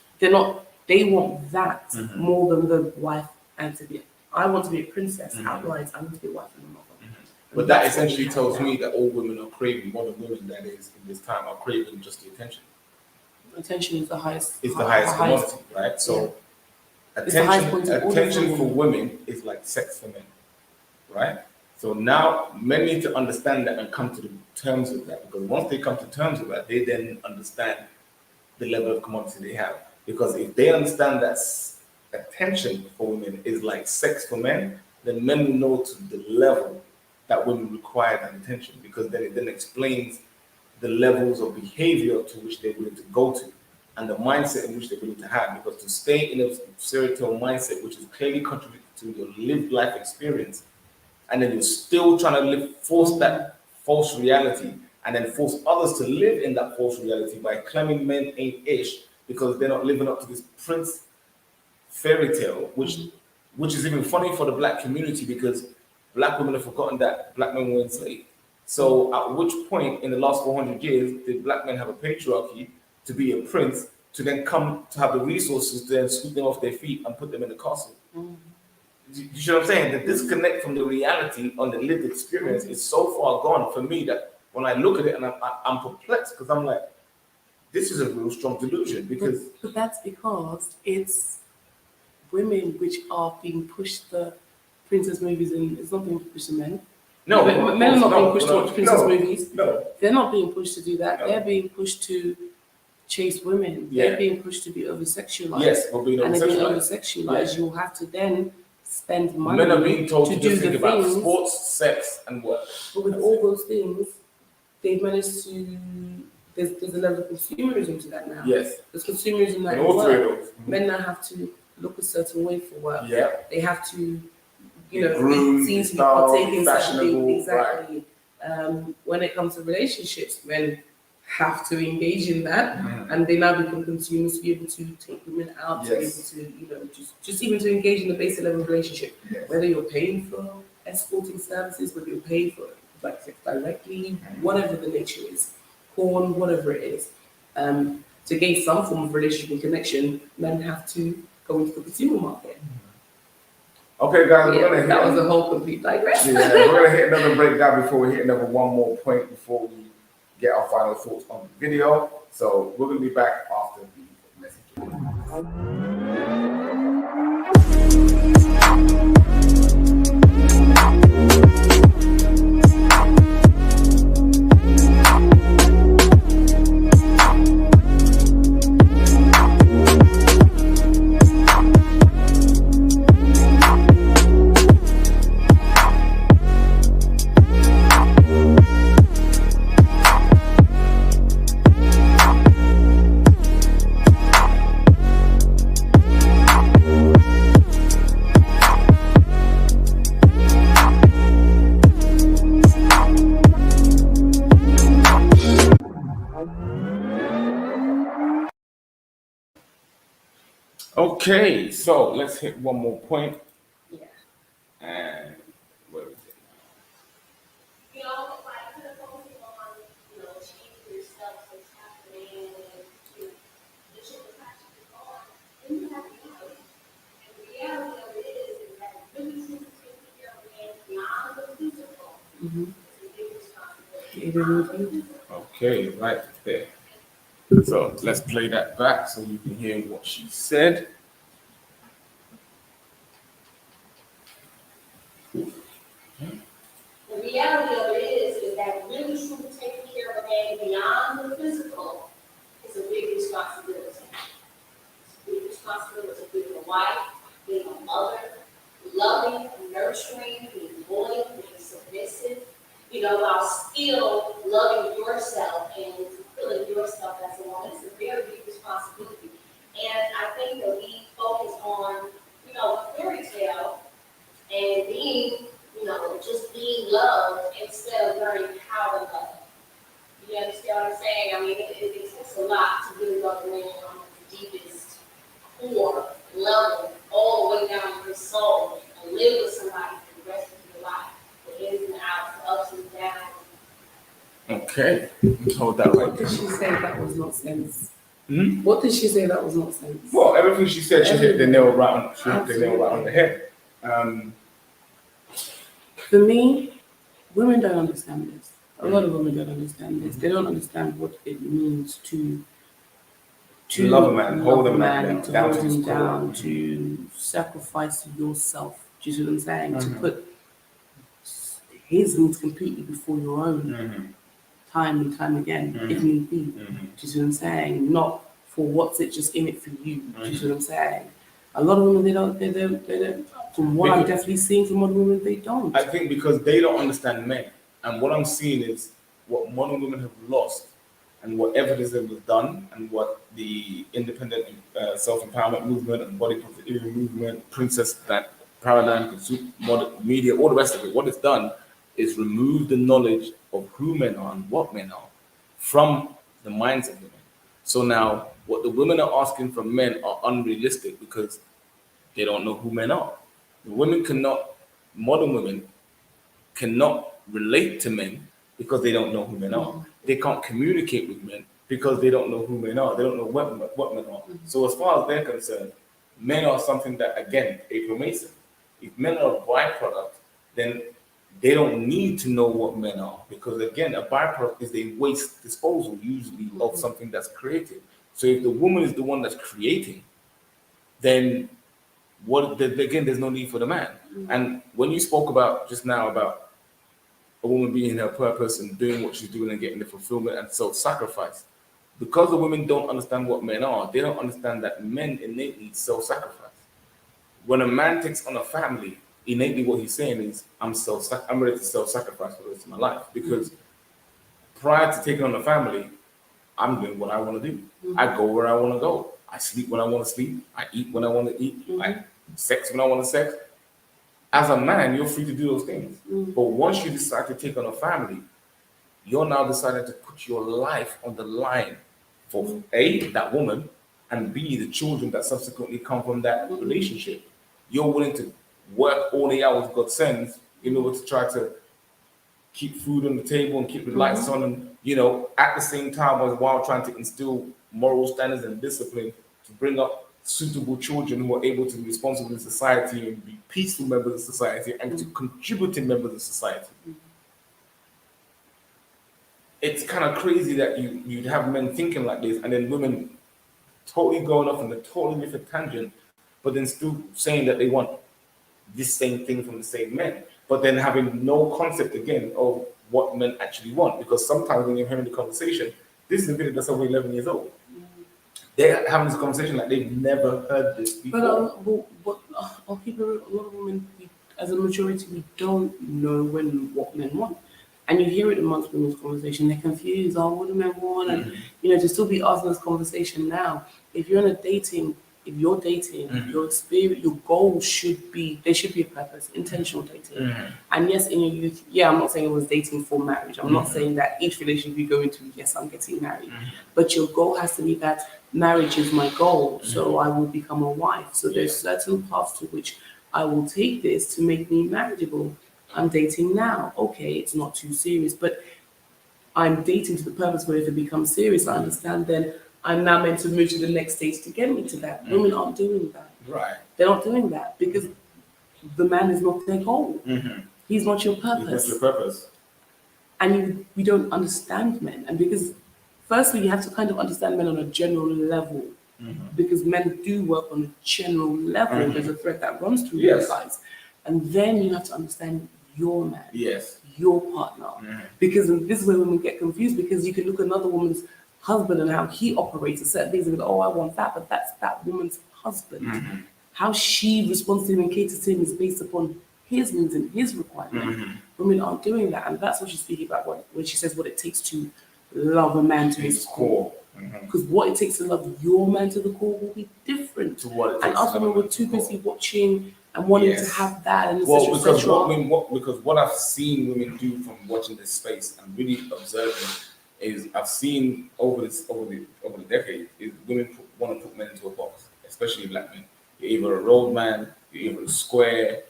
They want that more than the wife and to be. I want to be a princess. Outright, I want to be a wife and a mother. But that essentially tells me that all women are craving, modern women that is in this time are craving just the attention. Attention is the highest. It's the highest commodity, right? So It's the highest point of all attention of for them. women is like sex for men, right? So now men need to understand that and come to the terms with that, because once they come to terms with that, they then understand the level of commodity they have. Because if they understand that attention for women is like sex for men, then men will know to the level that women require that attention, because then it then explains the levels of behavior to which they're willing to go to and the mindset in which they're willing to have. Because to stay in a fairy tale mindset, which is clearly contributed to your lived life experience, and then you're still trying to force that false reality and then force others to live in that false reality by claiming men ain't ish because they're not living up to this prince fairy tale, which is even funny for the black community because black women have forgotten that black men were enslaved. So at which point in the last 400 years did black men have a patriarchy to be a prince to then come to have the resources to then sweep them off their feet and put them in the castle? You see what I'm saying? The disconnect from the reality on the lived experience is so far gone for me that when I look at it and I'm perplexed because I'm like, this is a real strong delusion because But that's because it's women which are being pushed the princess movies and it's not being pushed to men. no, Men are not being pushed to watch princess movies. No, They're not being pushed to do that. No. They're being pushed to chase women. Yeah. They're being pushed to be over-sexualized. yes, we're being And if you're over-sexualized. over-sexualized, you'll have to then spend money Men are being told to do just the think about things. sports, sex, and work. But with all those things, they've managed to. There's a level of consumerism to that now. Yes, There's consumerism that in all three of work. those. Men now have to look a certain way for work. Yeah. They have to, Groomed, seem to be styled, partaking certain fashionable, things. Exactly. When it comes to relationships, men have to engage in that, and they now become consumers to be able to take women out, to be able to, just even to engage in the basic level of relationship. Yes. Whether you're paying for escorting services, whether you're paying for like sex directly, whatever the nature is, porn, whatever it is. To gain some form of relationship and connection, men have to go into the consumer market. Okay, guys, we're gonna hit. That was a whole complete digression. Yeah, we're gonna hit another breakdown before we hit another one more point before we get our final thoughts on the video. So we're gonna be back after the message. Okay, so let's hit one more point. Yeah. And where is it? Like kind of focusing on, changing yourself so it's happening and, the shit is actually on. Then you have reality. And the reality of it is that really truly taking care of man beyond the physical is a big responsibility. Okay, right there. So let's play that back so you can hear what she said. The reality of it is that really truly taking care of a man beyond the physical is a big responsibility. It's a big responsibility to being a wife, being a mother, loving, nurturing, being loyal, being submissive, while still loving yourself and fulfilling yourself as a woman. It's a very big responsibility. And I think that we focus on, fairy tale and being, just being loved instead of learning how to love. You understand what I'm saying? I mean, it takes a lot to really love a man on the deepest core level, all the way down to his soul, and live with somebody for the rest of your life, the ins and outs, the ups and downs. Okay, hold that right What did she say that was nonsense? Hmm? What did she say that was nonsense? Well, everything she said, she hit the nail right on the head. For me, women don't understand this. A lot of women don't understand this. They don't understand what it means to love a man, hold a man to down hold to his him core. down, to sacrifice yourself. Do you see what I'm saying? To put his needs completely before your own, time and time again, if need be. Do you see what I'm saying? Not for what's it just in it for you. Do you see what I'm saying? A lot of women, they don't. From what I'm definitely seeing from modern women, they don't. I think because they don't understand men. And what I'm seeing is what modern women have lost and what evidence was done and what the independent self-empowerment movement and body positivity movement, princess that paradigm, consumer modern media, all the rest of it, what it's done is remove the knowledge of who men are and what men are from the minds of women. So now what the women are asking from men are unrealistic because they don't know who men are. Modern women cannot relate to men because they don't know who men are. They can't communicate with men because they don't know who men are. They don't know what men are. So as far as they're concerned, men are something that, again, April Mason, if men are a byproduct, then they don't need to know what men are because, again, a byproduct is a waste disposal usually of something that's created. So if the woman is the one that's creating, then again, there's no need for the man. And when you spoke about just now about a woman being her purpose and doing what she's doing and getting the fulfillment and self-sacrifice, because the women don't understand what men are, they don't understand that men innately self-sacrifice. When a man takes on a family, innately what he's saying is, I'm ready to self-sacrifice for the rest of my life. Because prior to taking on a family, I'm doing what I want to do. Mhm. I go where I want to go. I sleep when I want to sleep. I eat when I want to eat. I sex when I want to sex. As a man, you're free to do those things. Mhm. But once you decide to take on a family, you're now deciding to put your life on the line for A, that woman, and B, the children that subsequently come from that relationship. You're willing to work all the hours God sends in order to try to keep food on the table and keep the lights on, and at the same time as while trying to instill moral standards and discipline to bring up suitable children who are able to be responsible in society and be peaceful members of society and to contributing members of society. It's kind of crazy that you'd have men thinking like this and then women totally going off on a totally different tangent, but then still saying that they want this same thing from the same men, but then having no concept again of what men actually want. Because sometimes when you're having the conversation, this is a video that's over 11 years old. They're having this conversation like they've never heard this before. But I'll keep it real. A lot of women, as a majority, we don't know what men want. And you hear it amongst women's conversation. They're confused. Oh, what do men want? And to still be asking this conversation now. If you're dating, your spirit, your goal should be there should be a purpose, intentional dating. And yes, in your youth, I'm not saying it was dating for marriage. I'm not saying that each relationship you go into, yes, I'm getting married. But your goal has to be that marriage is my goal, so I will become a wife. So there's certain paths to which I will take this to make me marriageable. I'm dating now. Okay, it's not too serious, but I'm dating to the purpose where if it becomes serious, I understand then I'm now meant to move to the next stage to get me to that. Women aren't doing that. Right. They're not doing that because the man is not their goal. He's not your purpose. He's not your purpose. And we don't understand men. And because firstly, you have to kind of understand men on a general level. Because men do work on a general level. There's a thread that runs through you guys. And then you have to understand your man. Yes. Your partner. Because this is where women get confused, because you can look at another woman's husband and how he operates at certain things and go, oh, I want that, but that's that woman's husband. How she responds to him and caters to him is based upon his needs and his requirement. Women aren't doing that, and that's what she's speaking about when she says what it takes to love a man to his core. Because what it takes to love your man to the core will be different To what it takes and us to women love were him to too the core. busy watching and wanting to have that and because what I've seen women do from watching this space and really observing is I've seen over the decade is women want to put men into a box, especially black men. You're either a road man, you're either a square,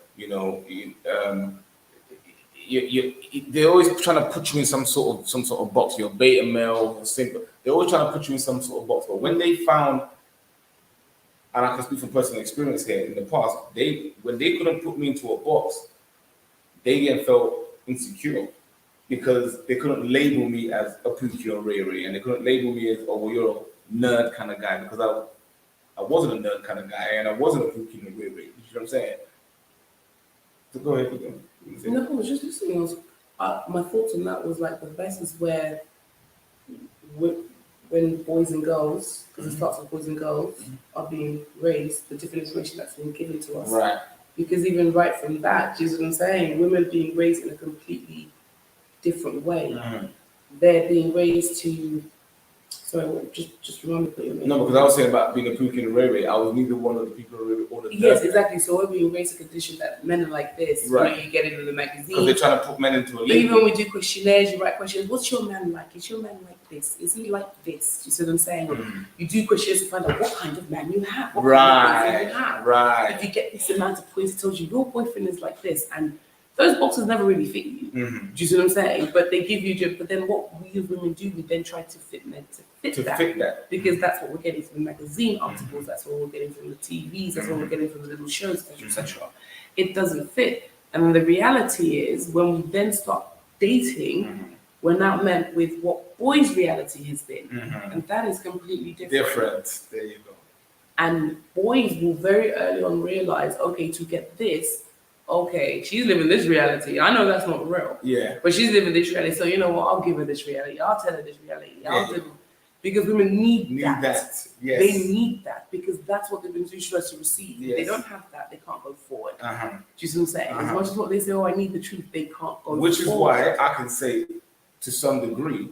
they're always trying to put you in some sort of box. You're beta male, or simple. They're always trying to put you in some sort of box. But when they found, and I can speak from personal experience here, in the past, when they couldn't put me into a box, they again felt insecure because they couldn't label me as a Pookie or Ray Ray, and they couldn't label me as, oh, well, you're a nerd kind of guy, because I wasn't a nerd kind of guy, and I wasn't a Pookie or Ray Ray. You know what I'm saying? So go ahead, again. No, I was just listening. My thoughts on that was like the best is where when boys and girls, because it starts with boys and girls, are being raised, the different information that's been given to us. Right. Because even right from that, do you see what I'm saying? Women being raised in a completely different way. They're being raised to. Sorry, just remind me what you mean. No, because I was saying about being a Pookie and a Ray Ray. I was neither one of the people or the Yes, exactly. So we're being raised a condition that men are like this. Right. You get it in the magazine. Because they're trying to put men into a label. Even when we do questionnaires, you write questions. What's your man like? Is your man like this? Is he like this? You see what I'm saying? You do questionnaires to find out what kind of man you have. What kind of boyfriend you have. Right. If you get this amount of points, it tells you your boyfriend is like this, and those boxes never really fit you. Do you see what I'm saying? But they give you. But then what we as women do, we then try to fit men to fit that. Because that's what we're getting from the magazine articles. That's what we're getting from the TVs. That's what we're getting from the little shows, etc. It doesn't fit. And the reality is, when we then start dating, we're now met with what boys' reality has been. And that is completely different. There you go. And boys will very early on realize, okay, to get this, okay, she's living this Reality. I know that's not real. Yeah. But she's living this reality. So you know what? I'll give her this reality. I'll tell her this reality. Because women need that. Yes. They need that because that's what they've been instructed to receive. If they don't have that, they can't go forward. Do you see what I'm saying? As much as what they say, oh, I need the truth, they can't go Which forward. is why I can say, to some degree,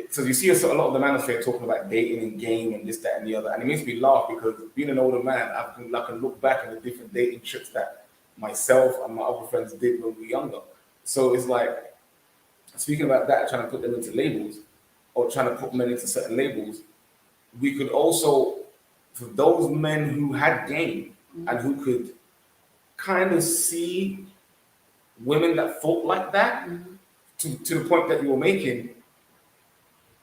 so you see a lot of the manosphere talking about dating and game and this, that, and the other, and it makes me laugh because being an older man, I can look back at the different dating trips that myself and my other friends did when we were younger. So it's like, speaking about that, trying to put them into labels or trying to put men into certain labels, we could also, for those men who had game and who could kind of see women that thought like that, to the point that you were making,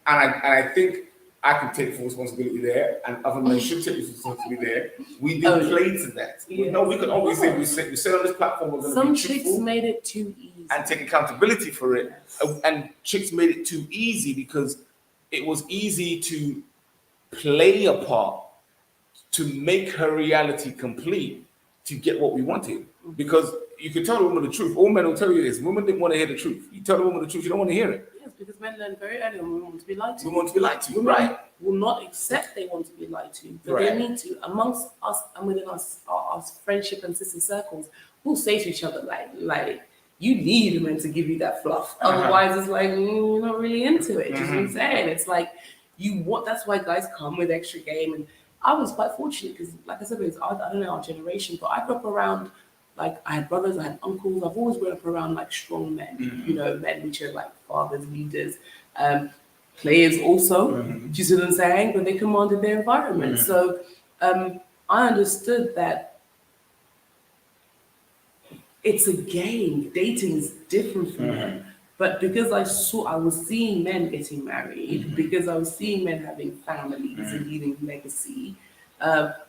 and I think I can take full responsibility there, and other men should take responsibility there. We did play to that. Yeah. No, we can always say we said on this platform we're going to Some be chicks truthful made it too easy. and take accountability for it, and chicks made it too easy because it was easy to play a part to make her reality complete to get what we wanted. Because you can tell a woman the truth. All men will tell you this. Women didn't want to hear the truth. You tell a woman the truth, you don't want to hear it. Yes, because men learn very early on we want to be lied to. We want to be lied to, Women right? will not accept they want to be lied to, but Right. they need to. Amongst us and within us, our friendship and sister circles, we'll say to each other like you need men to give you that fluff. Otherwise, it's like you're not really into it. Just what I'm saying. It's like you want. That's why guys come with extra game. And I was quite fortunate because, like I said, it was I don't know our generation, but I grew up around. Like I had brothers, I had uncles. I've always grown up around like strong men, you know, men which are like fathers, leaders, players also. Do you see what I'm saying? But they commanded their environment. So I understood that it's a game. Dating is different from men. But because I was seeing men getting married, because I was seeing men having families and leaving legacy.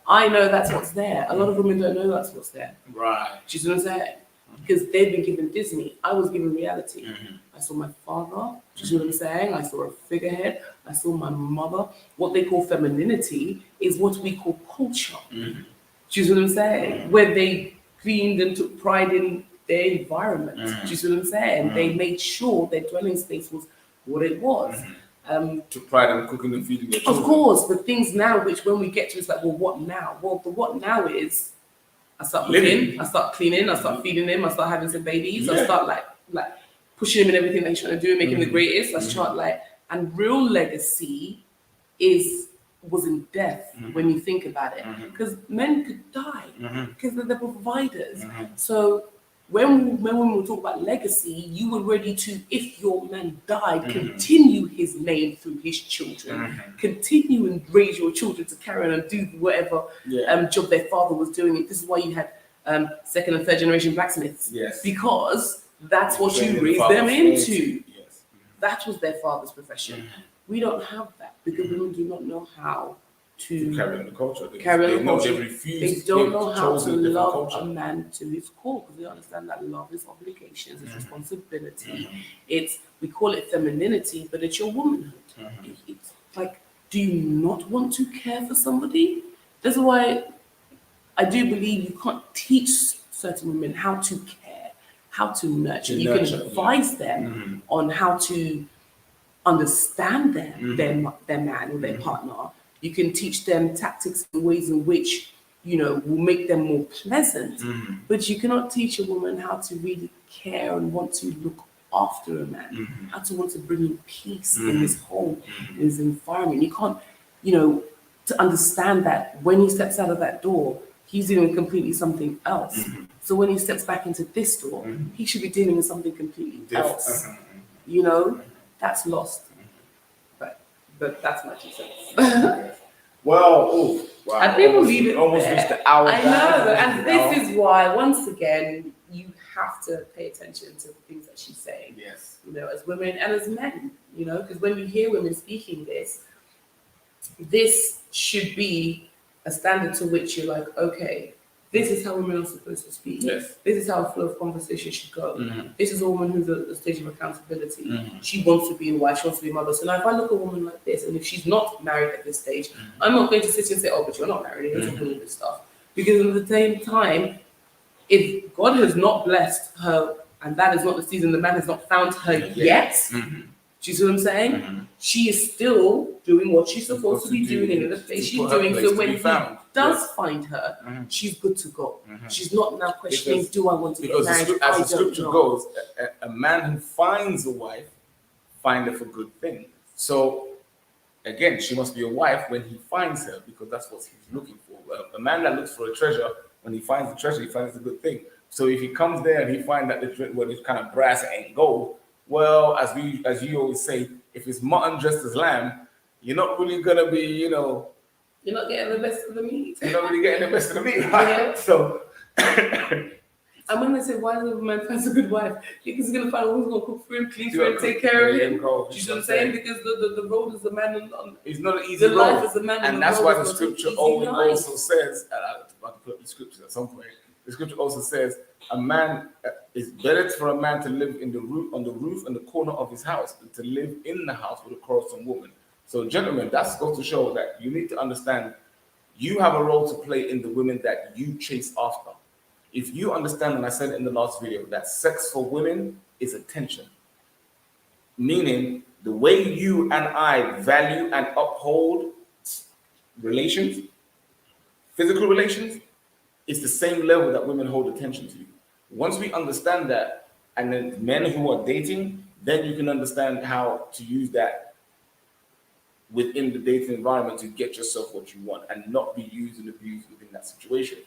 I know that's what's there. A lot of women don't know that's what's there. Right. Do you see what I'm saying? Because they've been given Disney. I was given reality. I saw my father. Do you see what I'm saying? I saw a figurehead. I saw my mother. What they call femininity is what we call culture. Do you see what I'm saying? Where they cleaned and took pride in their environment. Do you see what I'm saying? They made sure their dwelling space was what it was. Took pride in cooking and feeding their Of children. course, but things now, which when we get to, it's like, well, what now? Well, the what now is, I start cooking, I start cleaning, I start feeding him, I start having some babies, I start like pushing him in everything that he's trying to do, making him the greatest. I start and real legacy was in death when you think about it, because men could die because they're the providers. So when we talk about legacy, you were ready to, if your man died, continue his name through his children, continue and raise your children to carry on and do whatever job their father was doing. This is why you had second and third generation blacksmiths, because that's what you raised them into. That was their father's profession. We don't have that because women do not know how to carry on the culture. They don't know how to love a man to his core because they understand that love is obligations, it's responsibility. We call it femininity, but it's your womanhood. It's like, do you not want to care for somebody? That's why I do believe you can't teach certain women how to care, how to nurture. You can advise them on how to understand their man or their partner. You can teach them tactics and ways in which, will make them more pleasant. But you cannot teach a woman how to really care and want to look after a man, how to want to bring in peace in his home, in his environment. You can't, to understand that when he steps out of that door, he's doing completely something else. So when he steps back into this door, he should be dealing with something completely else. That's lost. But that's my 2 cents. Wow. I think we'll leave it almost there. reached the hour. I know, and this is why, once again, you have to pay attention to the things that she's saying. Yes. As women and as men, because when you hear women speaking this should be a standard to which you're like, okay, this is how women are supposed to speak. Yes. This is how a flow of conversation should go. This is a woman who's at the stage of accountability. She wants to be a wife, she wants to be a mother. So now if I look at a woman like this, and if she's not married at this stage, I'm not going to sit and say, oh, but you're not married, you're talking all this stuff. Because at the same time, if God has not blessed her, and that is not the season, the man has not found her yet, do you see what I'm saying? She is still doing what she's supposed to be doing in the place she's doing. So when he does find her, she's good to go. She's not now questioning, do I want to get married? Because as the scripture goes, a man who finds a wife findeth a good thing. So again, she must be a wife when he finds her, because that's what he's looking for. A man that looks for a treasure, when he finds the treasure, he finds a good thing. So if he comes there and he finds that it's kind of brass ain't gold, well, as you always say, if it's mutton dressed as lamb, you're not really gonna be, You're not getting the best of the meat. you're not really getting the best of the meat, right? Yeah. So And when they say, why does a man find a good wife? Because he's going to find one who's going to cook for him, clean for him, take care of him. Do you know what I'm saying? Because the road is the man on it's not an easy the road. life is the man on And the that's road why is the not an scripture easy also life. says, and I'm about to put up the scriptures at some point. The scripture also says, a man it's better for a man to live on the roof and the corner of his house than to live in the house with a quarrelsome woman. So, gentlemen, that's goes to show that you need to understand you have a role to play in the women that you chase after. If you understand, and I said it in the last video, that sex for women is attention, meaning the way you and I value and uphold relations, physical relations, is the same level that women hold attention to. Once we understand that, and then men who are dating, then you can understand how to use that within the dating environment to get yourself what you want and not be used and abused within that situation.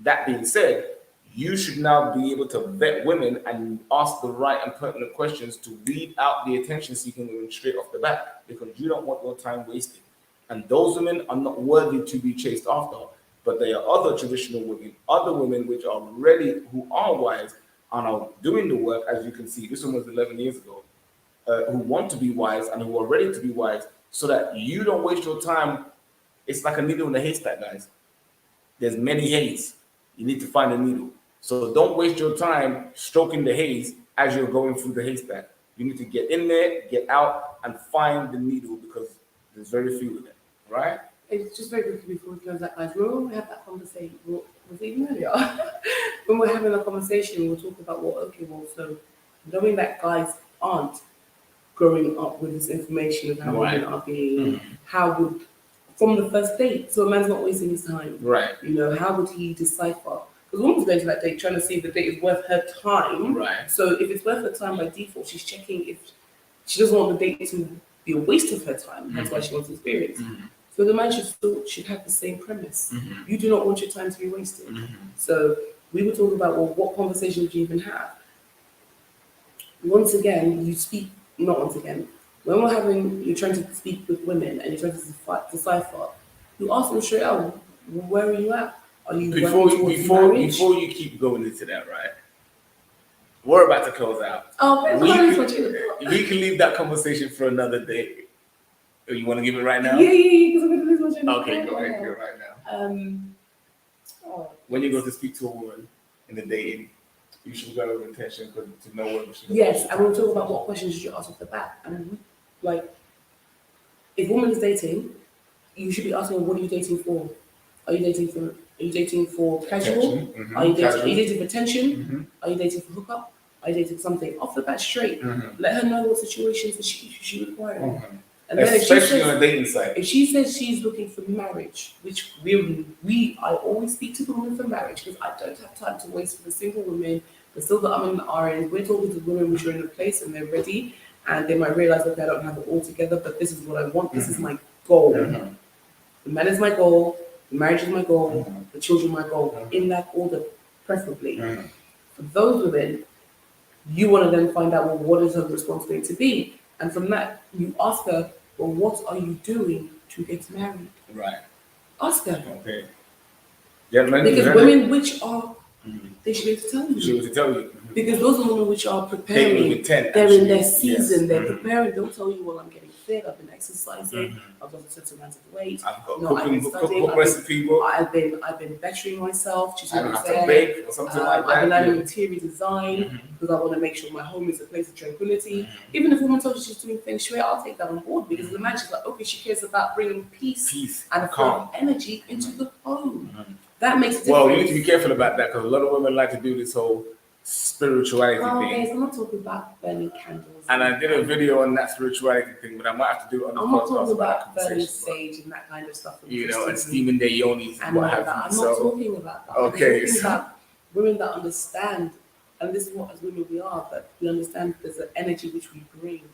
That being said, you should now be able to vet women and ask the right and pertinent questions to weed out the attention-seeking women straight off the bat, because you don't want your time wasted. And those women are not worthy to be chased after. But there are other traditional women, other women which are ready, who are wise and are doing the work, as you can see. This one was 11 years ago, who want to be wise and who are ready to be wise, so that you don't waste your time. It's like a needle in a haystack, guys. There's many haze. You need to find a needle. So don't waste your time stroking the haze as you're going through the haystack. You need to get in there, get out, and find the needle, because there's very few of them, right? It's just very quickly before we close that, guys. Remember when we had that conversation? Was it even earlier? When we're having a conversation, we'll talk about so knowing that guys aren't growing up with this information of how women are being, how would, from the first date, so a man's not wasting his time. Right. How would he decipher? Because a woman's going to that date trying to see if the date is worth her time. Right. So if it's worth her time by default, she's checking if she doesn't want the date to be a waste of her time. That's why she wants experience. So the man should have the same premise. You do not want your time to be wasted. So we were talking about, well, what conversation would you even have? Once again, when you're trying to speak with women and you're trying to decipher, you ask them straight out, where are you at? Are you before you keep going into that, right? We're about to close out. Oh, we can leave that conversation for another day. Oh, you want to give it right now? Yeah, because I'm going to lose my train of Okay, thought. go ahead, go right now. When you go to speak to a woman in the dating, you should go with intention to know what you should. Yes, and we'll talk about what questions you should ask off the bat. And like, if a woman is dating, you should be asking, what are you dating for? Are you dating for casual? Are you dating for attention? Are you dating for hookup? Are you dating for something? Off the bat, straight. Let her know what situations that she requires. And then especially on a dating site. If she says she's looking for marriage, which I always speak to the women for marriage, because I don't have time to waste for the single women, the still that I'm in the RN. We're talking to women which are in a place and they're ready, and they might realize, okay, I don't have it all together, but this is what I want. This is my goal. The man is my goal. The marriage is my goal. The children my goal. In that order, preferably. For those women, you want to then find out, well, what is her response going to be? And from that, you ask her, well, what are you doing to get married? Right. Ask her. Okay. Gentlemen, because women which are, they should be able to tell you. She was to tell you. Because those are women which are preparing. They're in their season. They're preparing. They'll tell you, well, I'm getting fit. I've been exercising. I've lost a certain amount of weight. I've got I've been studying. I've been bettering myself. I don't have to bake or something like that. I've been learning interior design because I want to make sure my home is a place of tranquility. Even if a woman tells you she's doing feng shui, I'll take that on board, because the man, she's like, okay, she cares about bringing peace and calm energy into the home. That makes a difference. Well, you need to be careful about that, because a lot of women like to do this whole spirituality thing. Guys, I'm not talking about burning candles. And I did a video on that spirituality thing, but I might have to do it on the podcast. I'm not talking about burning sage and that kind of stuff. And steaming their yonis and what have you. I'm not talking about that. Okay. I'm talking about women that understand, and this is what as women we are, but we understand there's an energy which we bring.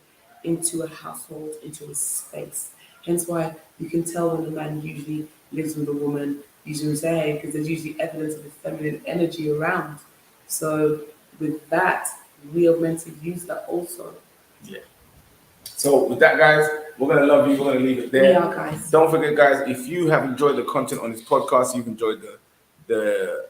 into a household, into a space. Hence why you can tell when a man usually lives with a woman, usually say, because there's usually evidence of a feminine energy around. So with that, we are meant to use that also. Yeah. So with that, guys, we're gonna love you. We're gonna leave it there. We are, guys. Don't forget, guys, if you have enjoyed the content on this podcast, you've enjoyed the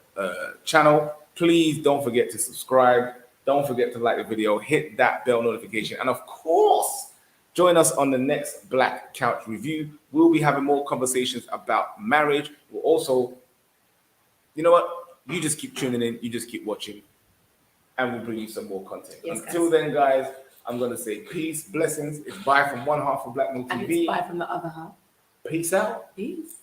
channel, please don't forget to subscribe. Don't forget to like the video, hit that bell notification, and of course, join us on the next Black Couch Review. We'll be having more conversations about marriage. We'll also, you know what? You just keep tuning in. You just keep watching, and we'll bring you some more content. Yes, Until then, guys, I'm gonna say peace, blessings. It's bye from one half of Black Moon And it's TV. bye from the other half. Peace out. Peace.